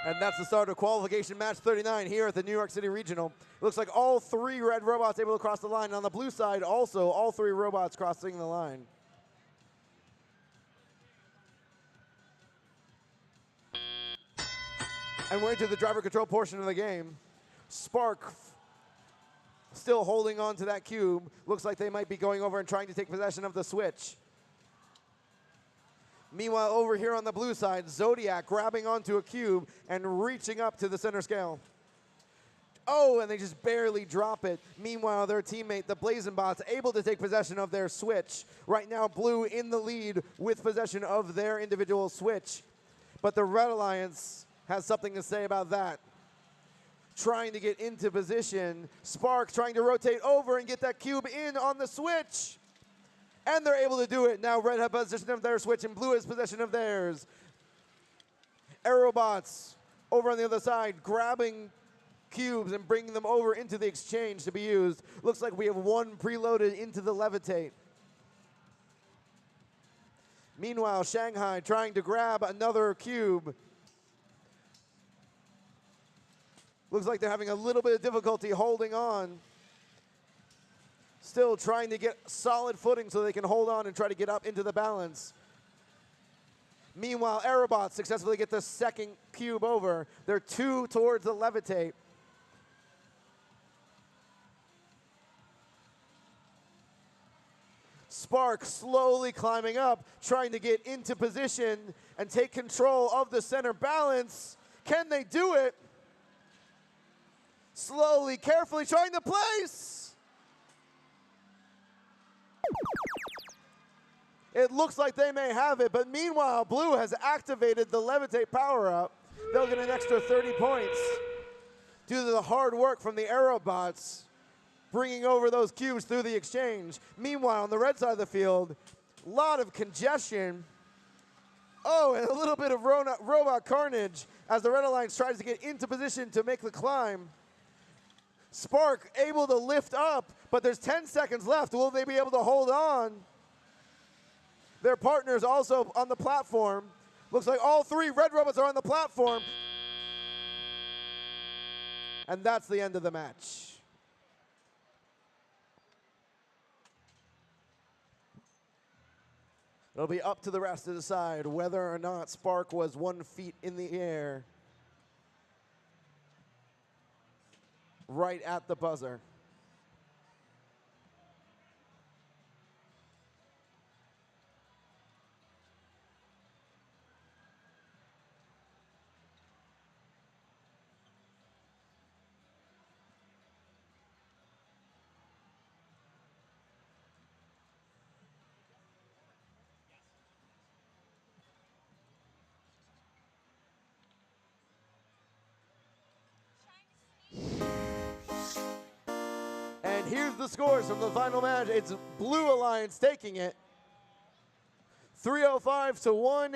And that's the start of qualification match 39 here at the New York City Regional. Looks like all three red robots able to cross the line. And on the blue side, also all three robots crossing the line. And we're into the driver control portion of the game. Spark still holding on to that cube. Looks like they might be going over and trying to take possession of the switch. Meanwhile, over here on the blue side, Zodiac grabbing onto a cube and reaching up to the center scale. Oh, and they just barely drop it. Meanwhile, their teammate, the Blazing Bots, able to take possession of their switch. Right now, blue in the lead with possession of their individual switch. But the Red Alliance has something to say about that. Trying to get into position. Spark trying to rotate over and get that cube in on the switch. And they're able to do it. Now red has possession of their switch and blue has possession of theirs. Aerobots over on the other side grabbing cubes and bringing them over into the exchange to be used. Looks like we have one preloaded into the levitate. Meanwhile, Shanghai trying to grab another cube. Looks like they're having a little bit of difficulty holding on. Still trying to get solid footing so they can hold on and try to get up into the balance. Meanwhile, Aerobots successfully get the second cube over. They're two towards the levitate. Spark slowly climbing up, trying to get into position and take control of the center balance. Can they do it? Slowly, carefully trying to place. It looks like they may have it, but meanwhile, blue has activated the levitate power-up. They'll get an extra 30 points due to the hard work from the Aerobots bringing over those cubes through the exchange. Meanwhile, on the red side of the field, a lot of congestion. Oh, and a little bit of robot carnage as the Red Alliance tries to get into position to make the climb. Spark able to lift up, but there's 10 seconds left. Will they be able to hold on? Their partners also on the platform. Looks like all three red robots are on the platform. And that's the end of the match. It'll be up to the rest to decide whether or not Spark was 1 foot in the air right at the buzzer. And here's the scores from the final match. It's Blue Alliance taking it 305 to 1.